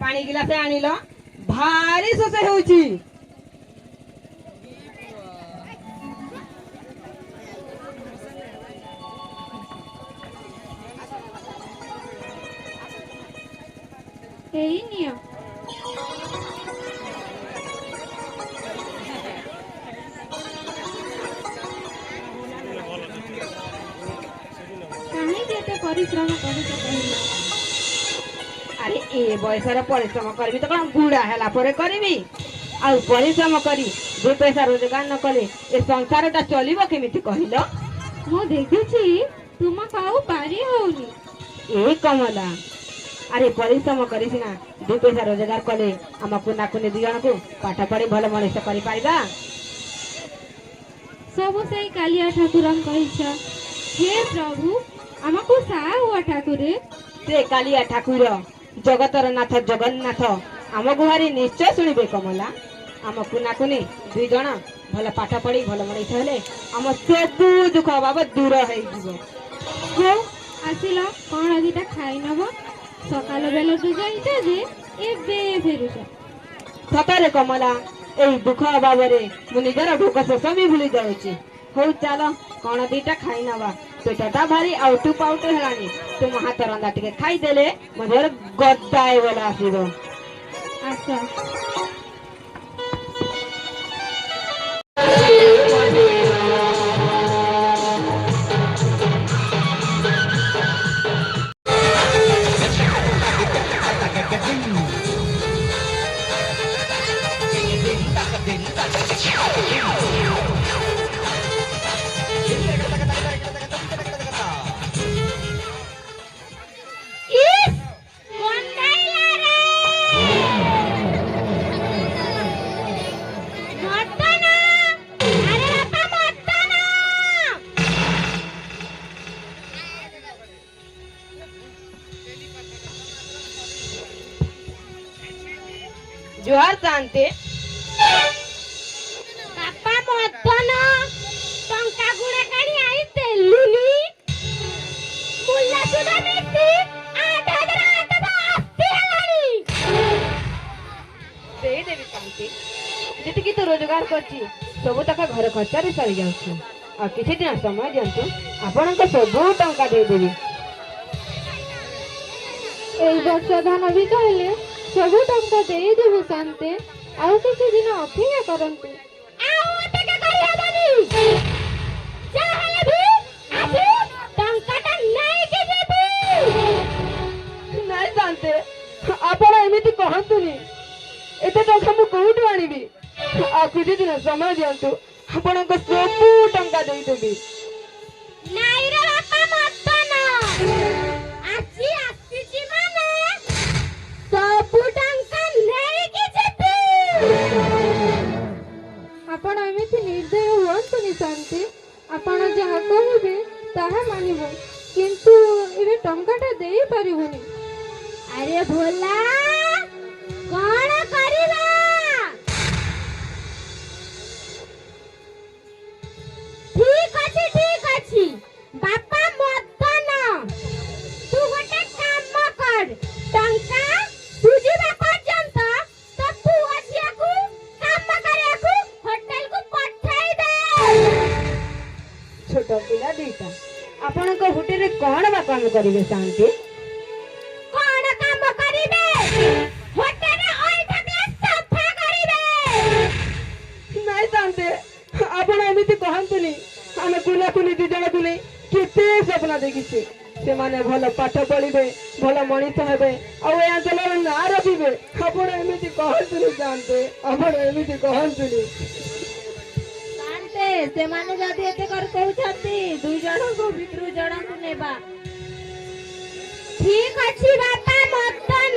पानी गिलासे आनिल भारी शोष होउची एई नियो परिश्रम अरे ए बयसर परिश्रम करबी तो कौन बुढ़ा है करी आउ परिश्रम करी दो पैसा रोजगार न कले ए संसारटा चलिबो केमिति कहिलो मु देखुची तुम काउ पारी होउनी ए कमला अरे परिश्रम करी सिना दो पैसा रोजगार कले हमकु नाकुने दी जन को पाठ पढ़ी भल मनुष्य करि पाइबा सब से कालिया ठाकुरन कहिछा हे प्रभु हमकु साहा हुआ ठाकुरे से कालिया ठाकुर जगतर नाथ जगन्नाथ आम गुहारी निश्चय शुणवे कमला आम कुनाकुनी दुई जन भल पाठ पढ़ी भल मनीष हेले आम सबू दुख अभाव दूर हो आसिल कौन दिटा खाई नब सकाल बेला तू जाइछ जे एबे फेरुछ सतरे कमला एई दुख अभाव रे मु निजर भूख शोष भी भूली जाउची हो चल कौन दीटा खाई नवा पेटटा भारी आउटू पाउटू हेलानी तुम हाथ रंदा टिके खाई देले मधर गद्दाए वाला आसीबो अच्छा जोहार शांति बापा मदन टंका गुडा काढी आई तेलुनी मुल्ला सुदा मिट्टी 8,880 हेलानी दे देवी शांति जेतिकी तो रोजगार करची सब तक घर खर्चा रे सरी जाउछ आ किछि दिन समय दियंतु आपनक सब टंका दे देवी एई वर्ष धान भी कहले सबु टंका दे देबु शांति आउ किछि दिन अपेक्षा करंतु आउ अपेक्षा करि हबनी जा हेले भी आसी टंकाटा नै के देबी नाइ शांति आपण एमिति कहंतुनी एते टंका मु कोउटु आनिबी आ किछि दिन समय दियंतु आपनक सब टंका दे देबी नाइ रे बापा मदन आसी आसी माने सबु टंका नै के जेबी आपण एमिति निर्दय हुअन्तुनी शांति आपण जहा कहबे ताहा मानिबो किंतु एबे टंकाटा देई परिबोनी अरे भोला कोन करिबा ठीक अछि बापा मदन तू गोटे काम कर टंका सुजिबा पर्यंत तो पुअसिया को काम करे को होटल को पठाई दे छोट पिला दीटा आपनक होटल रे कोन बा काम करिवे शांति कोन काम करिवे होटल रे ओइ ठके सफा करिवे नाइ शांति आपण एमिति कहंतुनी आमे कुला कुली दी जण कुली केते सपना देखिछे से माने भल पाठ पढ़िबे भल मनीष हेबे आ ए अंचल ना रखिबे आपण एमिति कहंतुनी जानते आपण एमिति कहंतुनी शांति से माने जदी एते कर कहउछंती दुई जण को भितरु जण को नेबा ठीक अछि बापा मदन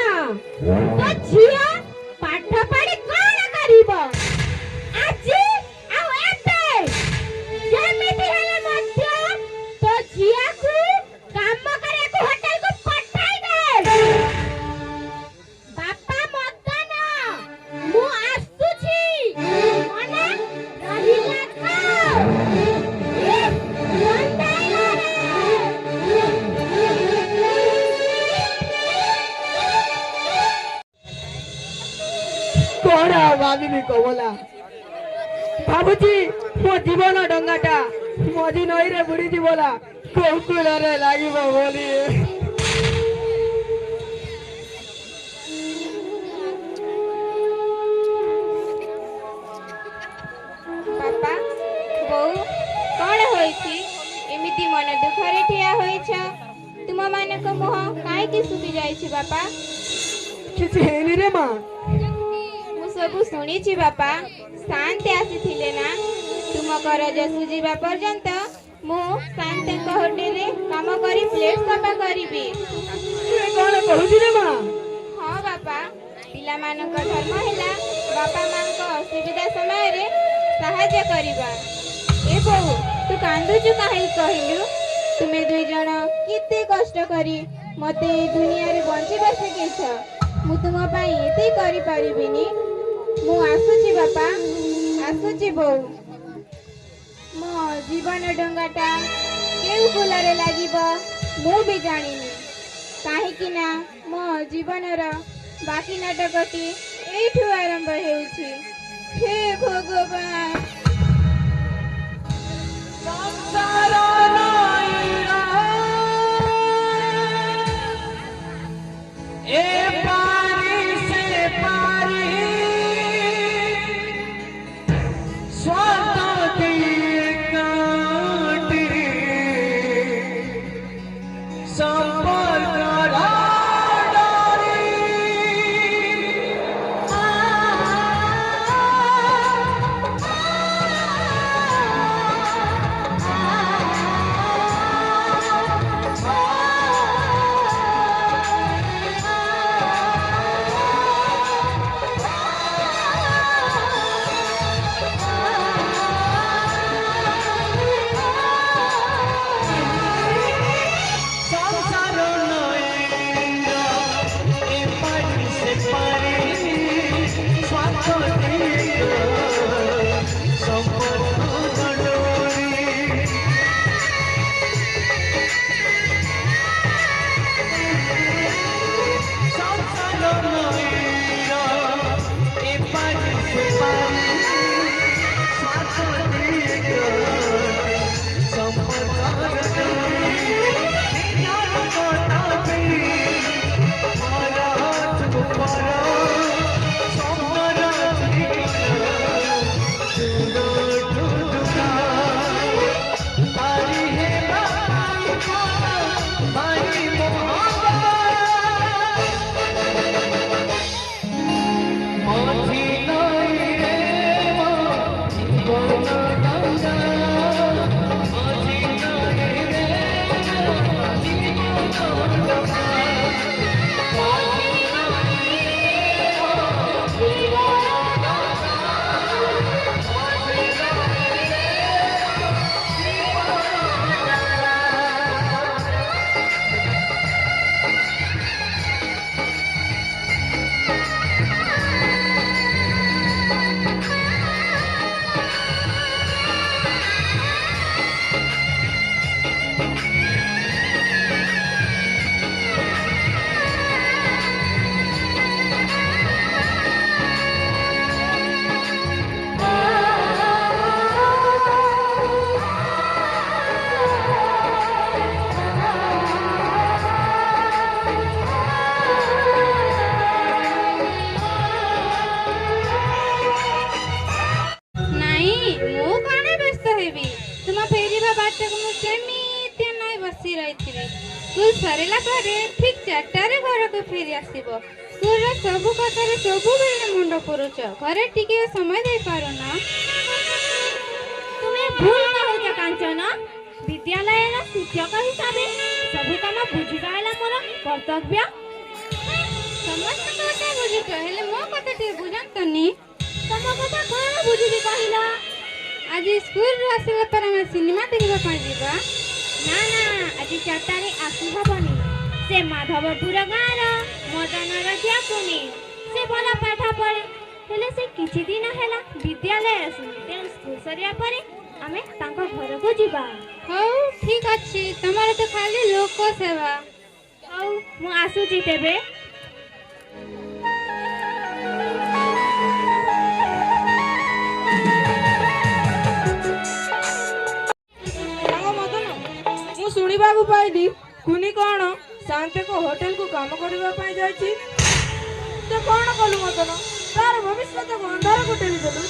तो झिया पाठ पढ़ी कोन करिवो आजी आउ एते जेमिति हेले मध्य तो झिया को काम करे को होटल को पठाई दे बापा मदन मु आस्तुची मने रहिला खाओ कौन भाभी कमला भावुची मो जीवन डंगाटा मझी नई रे बुड़ी जीवला कोकुल रे लागिबो बोली बापा बोऊ कौन होइछि एमिति मन दुखरे ठिया होइछ तुम मानक मुह काहे सुखी जाइछि बापा किछि हेनी रे मां मु सब सुनिछि बापा शांति आसीथिले ना तुम करज सुजिबा पर्यंत मु शांति होटल रे काम करी प्लेट सफा करिबी कौन कहूछि रे मां हाँ बापा पिला मानक धर्म हैला बापा मां को असुविधा समय रे सहायता करिबा ए बहु तू कांदुचु काहे कहिलु तुमे दुई जण केते कष्ट करी मते ए दुनिया रे बंचिबा सिखेछ मु तुम पई एते करि परिबिनी मु आसुची बापा आसुची बहु मो जीवन डंगाटा केउ कुलरे लागिबो मु भी जानिनी काहे कि ना मो जीवनर बाकी नाटकटी एठू आरंभ हेउछि हे भगवान स्कूल सरला परे ठीक 4टारे घर को फेरी आसीबो स्कूल रे सब कथारे सब बेले मुंड पुरुछ घरे टिके समय दे पारो ना तुम्हें भूल कहूछ कांचन विद्यालय रा शिक्षक हिसाबे सब काम बुझिबाला मोर कर्तव्य समस्त कथा बुझि कहले मो कथा टे बुझंतनी तम कथा कोन बुझिबी कहिला आज स्कूल रे आसीला पर हम सिनेमा देखबा पई जीवा ना ना आज 4टारे आसी हबनी से माधवपुर गाँर मदनर ध्यापुनी से भल पाठ पढ़े हेले से किछि दिन हैला विद्यालय आसुनी तेणु स्कूल सरिया परे आमे तांको घर को जीवा हौ ठीक अछि तमारे तो खाली लोक सेवा हौ मु आसुची तेबे କହିଲି କୁନି କ'ଣ ଶାନ୍ତଙ୍କ ହୋଟେଲକୁ କାମ କରିବା ପାଇଁ ଯାଇଛି। ତୁ କ'ଣ କଲୁ ମଦନ? ତାର ଭବିଷ୍ୟତକୁ ଅନ୍ଧାରକୁ ଠେଲିଦେଲୁ।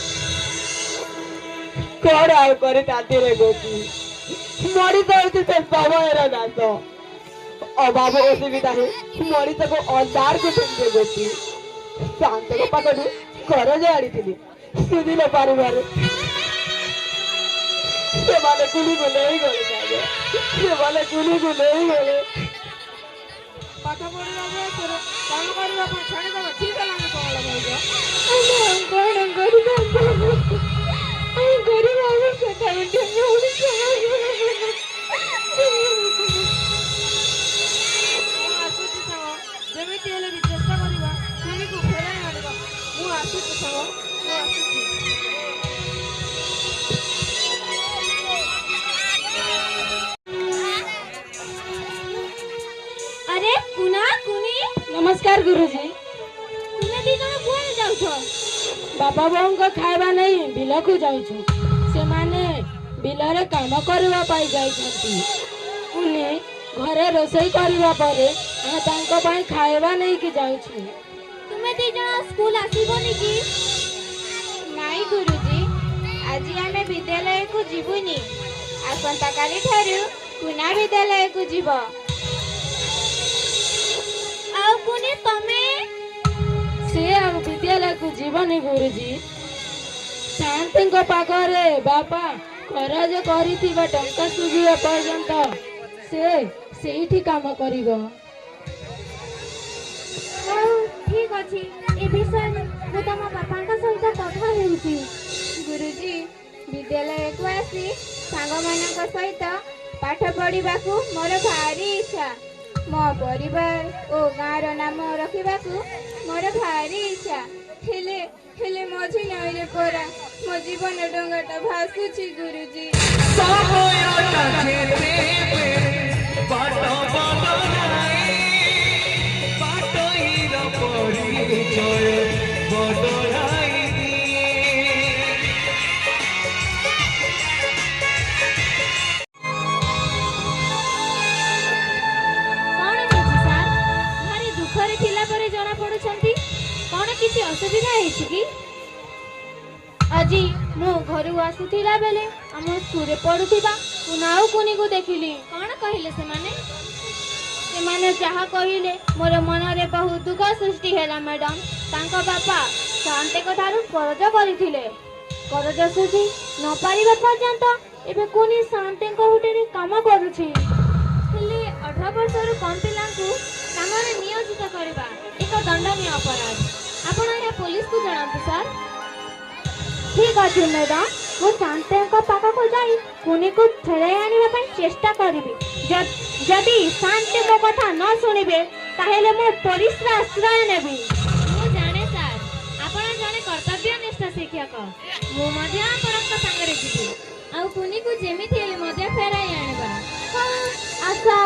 କ'ଣ ଆଉ କରିଥାନ୍ତି ରେ ଗୋପୀ? ମଣିଷ ହେଉଛି ସେ ସମୟର ଦାସ। ଅଭାବ ଅସୁବିଧାରେ ମଣିଷକୁ ଅନ୍ଧାରକୁ ଠେଲିଦେ ଗୋପୀ। ଶାନ୍ତଙ୍କ ପାଖରୁ କରଜ ଆଣିଥିଲି ସୁଦିନ ପାରିବାରେ ସେମାନେ କୁଲିକୁ ନେଇଗଲେ। ସେମାନେ କୁଲିକୁ ନେଇଗଲେ। ପାଠ ପଢିବା ବୟସରେ କାମ କରିବା ପାଇଁ ଛାଡ଼ିଦେବା ଠିକ ହେଲାନି କ'ଣ ଭାଇବ? କ'ଣ କରିବା? ଗରିବ ଅବସ୍ଥା ଆସୁଛି ସାଙ୍ଗ, ଯେମିତି ହେଲେ ବି ଚେଷ୍ଟା କରିବା କୁଲିକୁ ଫେରାଇ ଆଣିବା। ମୁଁ ଆସୁଛି ସାଙ୍ଗ, ମୁଁ ଆସୁଛି। अरे कुना कुनी नमस्कार गुरुजी। तुमे दी जण कुआं जाउछ? बाबा बोंको खाइबा नहीं बिलकु जाउछु। से माने बिलरे काम करबा पाई जाइछंती। उनी घरे रोसई करबा परे आ तांको पाई खाइबा नहीं कि जाउछु। तुमे दी जण स्कूल आसीबोनी की? नाई गुरुजी, आज आमे विद्यालय को जीवुनी। आसंता काली ठारू कुना विद्यालय को जीव। आउ कुनी तमे? से अब विद्यालय को जीवनी गुरुजी। शांतिको पाखरे बापा खरज करिथिबा टंका सुझिबा पर्यंत से सेठी काम करिबो। ठीक अछि, ए विषय मु तम बापांका सहित कथा हेउची। गुरुजी, विद्यालय को आसी सांग मानक सहित पाठ पढ़िबाकू मोर भारी इच्छा। मो परिवार ओ गाँर नाम रखिबाकू मोर भारी इच्छा। हेले हेले मझी नईले परा मो जीवन डंगाटा भासुची गुरुजी। समयटा जेते बाट बदलाए बाटोइर परिचय बदलाई दिए। कौन हेछि सर? भारी दुखरे थिला परे जणा पडुछंती। कौन किछि असुविधा हेछि की? আজি ମୁଁ ଘରୁ ଆସୁଥିଲା ବେଲେ ଆମ ସ୍କୁଲରେ ପଢୁଥିବା କୁନାଉ କୁନିକୁ ଦେଖିଲି। କଣ କହିଲେ ସେମାନେ? ସେମାନେ ଯାହା କହିଲେ ମୋର ମନରେ ବହୁତ ଦୁଃଖ ସୃଷ୍ଟି ହେଲା ମ୍ୟାଡାମ। ତାଙ୍କ ବାପା ଶାନ୍ତିଙ୍କ ଠାରୁ କରଜ କରିଥିଲେ। କରଜ ସୁଝି ନ ପାରିବା ପର୍ଯ୍ୟନ୍ତ ଏବେ କୁନି ଶାନ୍ତିଙ୍କ ହୋଟେଲରେ କାମ କରୁଛି। ହେଲେ 18 ବର୍ଷରୁ କମ ପିଲାଙ୍କୁ କାମରେ ନିୟୋଜିତ କରିବା ଏକ ଦଣ୍ଡନୀୟ ଅପରାଧ। ଆପଣ ଏହା ପୋଲିସକୁ ଜଣାନ୍ତୁ ସାର୍। ठीक अच्छे मैडम, मु शांतिଙ୍କ ପାଖକୁ ଯାଇ କୁନିକୁ ଫେରାଇ ଆଣିବା ପାଇଁ ଚେଷ୍ଟା କରିବି। ଯଦି ଶାନ୍ତି ମୋ କଥା ନ ଶୁଣିବେ ତାହେଲେ ମୁଁ ପୋଲିସର ଆଶ୍ରୟ ନେବି। ମୁଁ ଜାଣେ ସାର୍, ଆପଣ ଜଣେ କର୍ତ୍ତବ୍ୟନିଷ୍ଠ ଶିକ୍ଷକ। ମୁଁ ମଧ୍ୟ ଆପଣଙ୍କ ସାଙ୍ଗରେ ଯିବି ଆଉ କୁନିକୁ ଯେମିତି ହେଲେ ମଧ୍ୟ ଫେରାଇ ଆଣିବା। ଆଚ୍ଛା।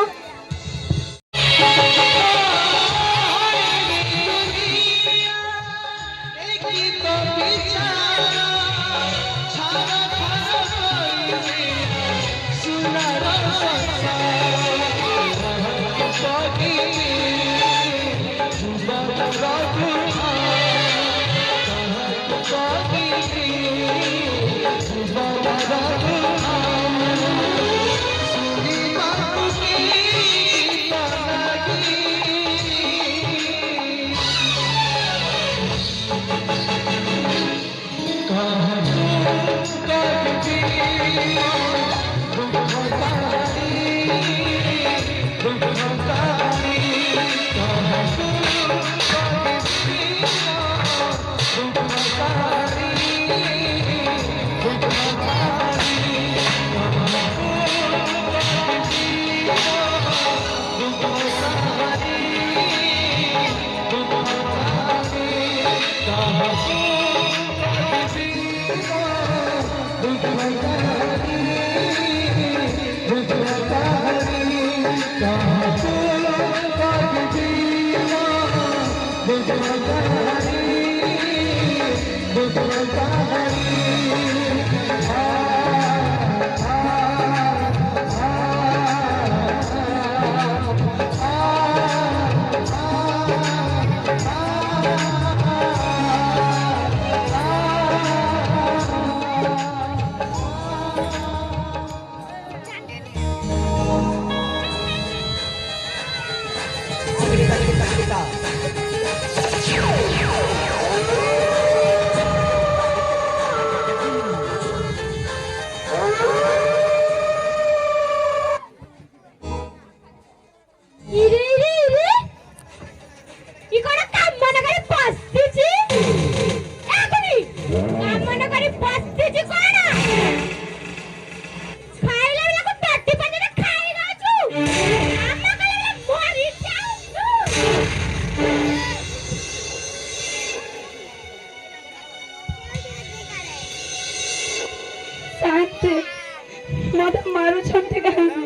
मत मारुछंती काहेकि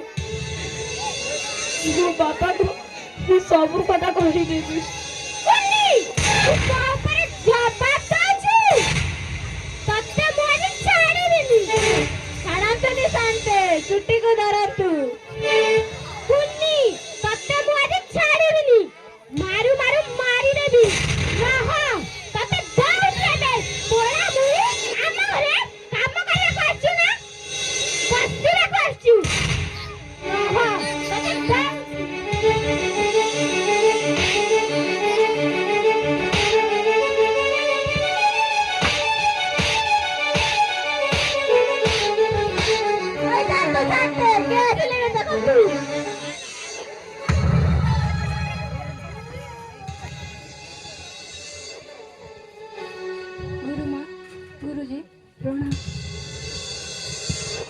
मो बापा को मु सब कथा कहि देबी कुन्नी तू ऊपर जवाब दे तत्ते मोनी छाड़ी देली छाड़ांतनी शांते छुट्टी को धरतु कुन्नी तत्ते मोनी छाड़ी देली मारू मारू मारी देबी रह तत्ते जाऊ देबे पोड़ा मुई आम घरे काम करे करछु ना बस्तीरे करछु रह तत्ते जाऊ गुरुमा गुरुजी प्रणाम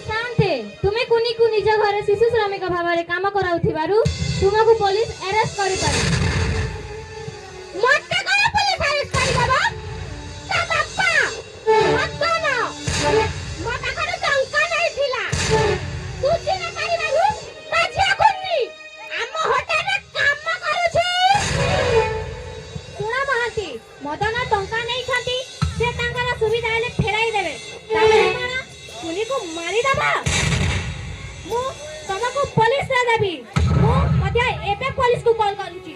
शांते तुमे कुनी को निज घरे शिशु श्रमिक भाବରେ କାମ କରାଉଥିବାରୁ ତୁମକୁ ପୋଲିସ ଆରେଷ୍ଟ କରିପାରେ ମତେ କଣ ପୁଲିସ ଆରେଷ୍ଟ କରିଦବ ତା ବାପା ମତନ ମୋ ପାଖରେ ଟଙ୍କା ନେଇଥିଲା ସୁଚି ନ କରିବାରୁ ତା ଝିଅ କୁନ୍ନି ଆମ ହୋଟେଲରେ କାମ କରୁଛି ଶୁଣ ମହାନ୍ତି ମଦନ ଟଙ୍କା ନେଇଛନ୍ତି ସେ ତାଙ୍କର ସୁବିଧା ହେଲେ ଫେରାଇ ଦେବେ ତାପରେ କଣ କୁନିକୁ ମାରିଦେବା ମୁଁ ତମକୁ ପୋଲିସରେ ଦେବି ମୁଁ ମଧ୍ୟ ଏବେ ପୋଲିସକୁ କଲ୍ କରୁଛି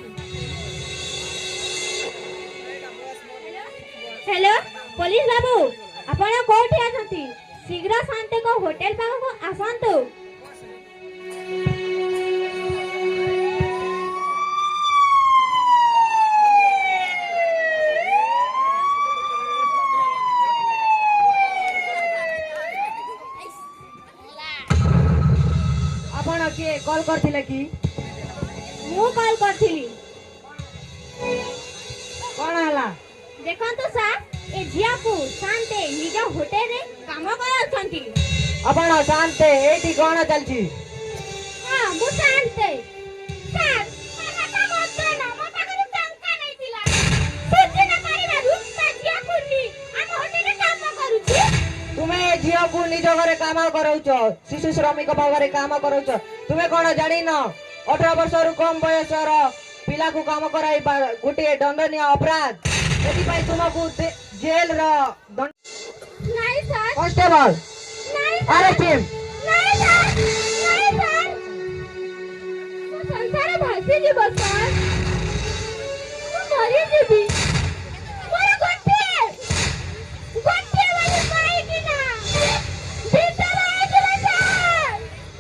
हेलो पुलिस बाबू आपण कोठी अछंती शीघ्र शांति को होटल पाखକୁ आसंतु आपण के कॉल करथिले कि ମୁଁ କଲ୍ କରିଥିଲି कोन हला देखंतु सार ए झियाକୁ शांति निज होटल रे काम कराउछंती आपण शांते एठी कोन चलछि हां ମୁଁ ଶାନ୍ତେ ସାର୍ ମାତା ମତନ ମୋ ପାଖରେ ଟଙ୍କା ନେଇଥିଲା ସୁଚି ନ କରିବାରୁ ତା ଝିଅ କୁନ୍ନି ଆମ ହୋଟେଲରେ କାମ କରୁଛି तुमे झियो को निज घरे काम करौछ शिशु श्रमिक भाବରେ काम करौछ तुमे कोन जानि न 18 वर्ष रु कम बयस रो पिला को काम कराई गोटे दंडनीय अपराध एति पई तुमको जेल रो नहीं सर कांस्टेबल नहीं अरे टीम नहीं सर नहीं सर ମୁଁ ସଂସାର ଭାସିଯିବ ସାର୍ ମୁଁ ମରିଯିବି ମୋର ଗୋଟିଏ ବୋଲି ପାଇକି ନା ଭିତରେ ହେଇଯିବ ସାର୍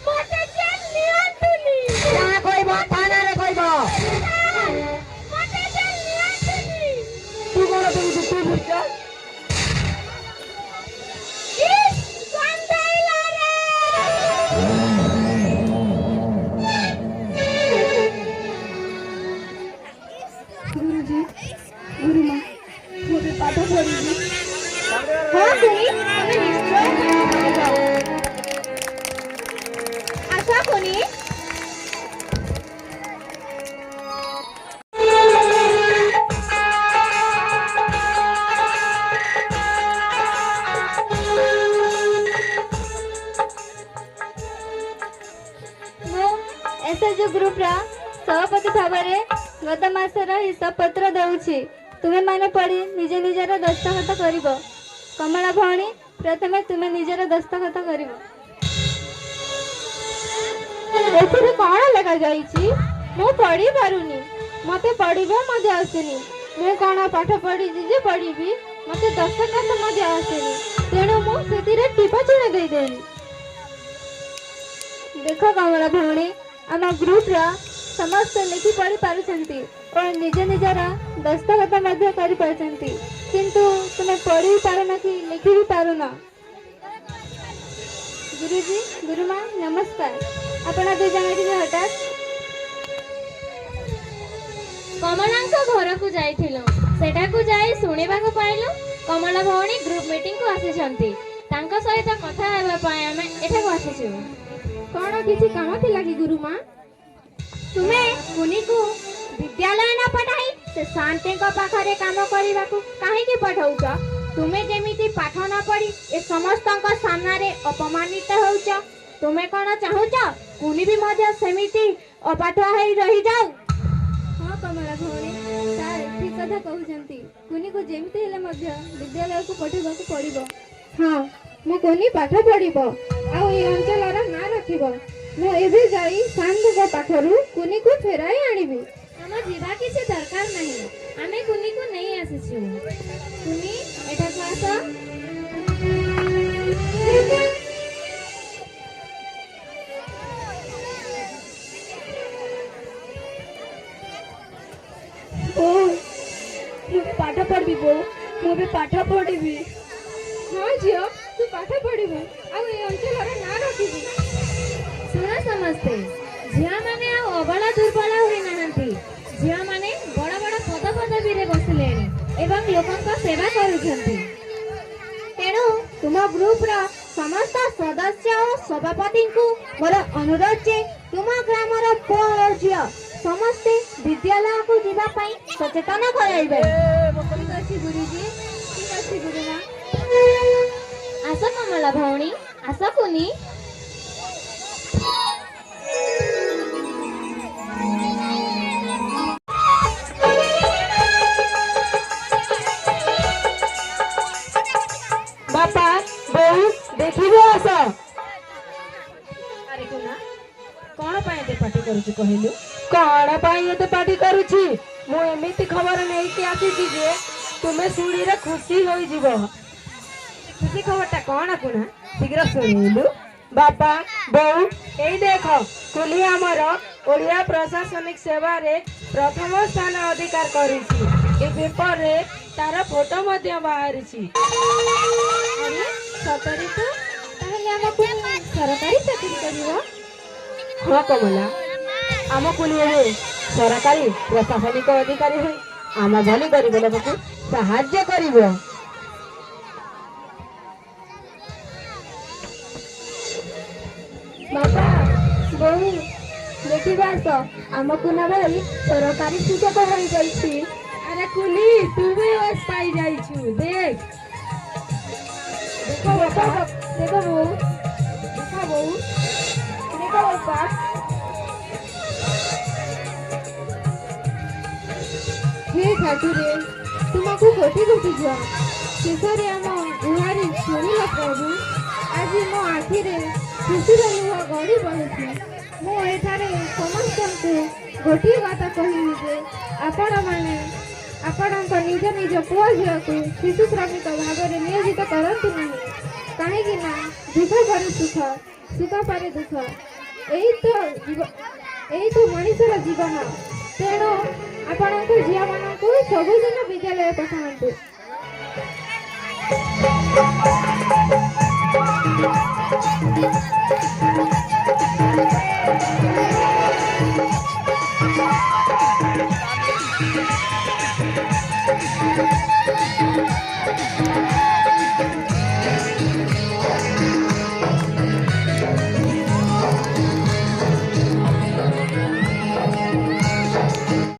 ମୋତେ ଜେଲ୍ ନିଅନ୍ତୁନି क्या कहबो थाना रे कहबो ସାର୍ ମୋତେ ଜେଲ୍ ନିଅନ୍ତୁନି तू कोन तू बुझ ଇସ୍ ଗନ୍ଧେଇଲା ରେ गुरुजी गुरुमा मोटे पाठ पढिबी हां कुनी तमे निश्चय आशा कुनी एसएचजी ग्रुप रा सभापति भाବରେ गत मासर हिसाब पत्र दउछि तुमे माने पढी निजे निजर दस्तखत करिवो कमला भौणी प्रथमे तुमे निजर दस्तखत करिवो एथिरे कोन लेखा जाईछि मु पढी पारुनी मते पढिबो मजे आसेनी मु कोन पाठ पढी जे पढिबी मते दस्तखत मजे आसेनी तेणु मु सेतिरे टिपा चिणे देई देनी देखो कमला भौणी आम ग्रुप रा समस्त लिखि पढ़ी पारुछंती और निज निजर दस्तखत मध्य करि पारुछंती किंतु तुमे पढ़ी पारुना कि लिखि भी पारुना गुरुजी गुरुमा नमस्कार आपण दु जण कि हठात कमलांक घर को जाइथिलो सेटा को जाई सुनिबा को पाइलो कमला भौणी ग्रुप मीटिंग को आसीछंती तांका सहित कथा हेबा पाए हमें एठा को आसीछु कोन किछि काम थिला कि गुरुमा तुमे कुनी को विद्यालय न पढ़ाई से शांति को पाखरे काम करिबा को काहे की पठाउछ तुमे जेमिति पाठ न पढ़ी ए समस्त सामना रे अपमानित होउछ ତୁମେ କ'ଣ ଚାହୁଁଛ କୁନି ବି ମଧ୍ୟ ସେମିତି ଅପାଠୁଆ ହେଇ ରହିଯାଉ? ହଁ କମଳା ଭଉଣୀ, ସାର୍ ଠିକ କଥା କହୁଛନ୍ତି। କୁନିକୁ ଯେମିତି ହେଲେ ମଧ୍ୟ ବିଦ୍ୟାଳୟକୁ ପଠାଇବାକୁ ପଡ଼ିବ। ହଁ, ମୋ କୁନି ପାଠ ପଢ଼ିବ ଆଉ ଏ ଅଞ୍ଚଳର ନାଁ ରଖିବ। ମୁଁ ଏବେ ଯାଇ ସାନ୍‌ଙ୍କ ପାଖରୁ କୁନିକୁ ଫେରାଇ ଆଣିବି। ଆମ ଯିବା କିଛି ଦରକାର ନାହିଁ, ଆମେ କୁନିକୁ ନେଇ ଆସିଛୁ। କୁନି ଏଠାକୁ ଆସ। ଓ ମୁଁ ପାଠ ପଢ଼ିବି ବୋଉ, ମୁଁ ବି ପାଠ ପଢ଼ିବି। ହଁ ଝିଅ, ତୁ ପାଠ ପଢ଼ିବୁ ଆଉ ଏ ଅଞ୍ଚଳର ନାଁ ରଖିବୁ। ଶୁଣ ସମସ୍ତେ, ଝିଅମାନେ ଆଉ ଅବଳା ଦୁର୍ବଳ ହୋଇନାହାନ୍ତି। ଝିଅମାନେ ବଡ଼ ବଡ଼ ପଦପଦବୀରେ ବସିଲେଣି ଏବଂ ଲୋକଙ୍କ ସେବା କରୁଛନ୍ତି। ତେଣୁ ତୁମ ଗ୍ରୁପର ସମସ୍ତ ସଦସ୍ୟ ଓ ସଭାପତିଙ୍କୁ ମୋର ଅନୁରୋଧ ଯେ ତୁମ ଗ୍ରାମର ପୁଅ ଓ ଝିଅ ସମସ୍ତେ ବିଦ୍ୟାଳୟକୁ ଯିବା ପାଇଁ ସଚେତନ କରାଇବେ। ଠିକ ଅଛି ଗୁରୁଜୀ, ଠିକ ଅଛି ଗୁରୁମା। ଆସ କମଳା ଭଉଣୀ, ଆସ କୁନି। ବାପା ବୋଉ ଦେଖିବ ଆସ। ଆରେ କୁନା, କଣ ପାଇଁ ଏତେ ପାଟି କରୁଛୁ କହିଲୁ? କଣ ପାଇଁ ଏତେ ପାଟି କରୁଛି? ମୁଁ ଏମିତି ଖବର ନେଇକି ଆସିଛି ଯେ ତୁମେ ଶୁଣିରେ ଖୁସି ହୋଇଯିବ। ଖୁସି ଖବରଟା କଣ କୁନା, ଶୀଘ୍ର ଶୁଣିଲୁ। ବାପା ବୋଉ ଏଇ ଦେଖ, କୁଲି ଆମର ଓଡ଼ିଆ ପ୍ରଶାସନିକ ସେବାରେ ପ୍ରଥମ ସ୍ଥାନ ଅଧିକାର କରିଛି। ଏ ପେପରରେ ତାର ଫଟୋ ମଧ୍ୟ ବାହାରିଛି। ଆରେ ସତରେ ତ? ତାହେଲେ ଆମକୁ ସରକାରୀ ଚାକିରି କରିବ? ହଁ କମଲା, ଆମ କୁଲି ଏବେ ସରକାରୀ ପ୍ରଶାସନିକ ଅଧିକାରୀ ହୋଇ ଆମ ଭଳି ଗରିବ ଲୋକକୁ ସାହାଯ୍ୟ କରିବ। ବାପା ବୋଉ ଦେଖିବା ଆସ, ଆମକୁ ନା ଭାଇ ସରକାରୀ ସୁଯୋଗ ହୋଇଯାଇଛି। ଆରେ କୁଲି, ତୁ ବି ପାଇ ଯାଇଛୁ। ଦେଖ ଦେଖ ବାପା, ଦେଖ ବୋଉ, ଦେଖ ବୋଉ, ଦେଖ ବାପା। ହେ ଠାକୁରେ, ତୁମକୁ କୋଟି କୋଟି ଜୟ। ଶେଷରେ ଆମ ଗୁହାରି ଶୁଣିଲ ପ୍ରଭୁ। ଆଜି ମୋ ଆଖିରେ ଖୁସିର ଲୁହ ଗଡ଼ି ପଡ଼ୁଛି। ମୁଁ ଏଠାରେ ସମସ୍ତଙ୍କୁ ଗୋଟିଏ କଥା କହିବି ଯେ ଆପଣମାନେ ଆପଣଙ୍କ ନିଜ ନିଜ ପୁଅ ଝିଅକୁ ଶିଶୁ ଶ୍ରମିକ ଭାବରେ ନିୟୋଜିତ କରନ୍ତୁ ନାହିଁ। କାହିଁକି ନା ଦୁଃଖ ପରେ ସୁଖ, ସୁଖ ପରେ ଦୁଃଖ, ଏଇ ତ ମଣିଷର ଜୀବନ। ତେଣୁ ଆପଣଙ୍କ ଝିଅମାନଙ୍କୁ ସବୁଦିନ ବିଦ୍ୟାଳୟ ପଠାନ୍ତୁ।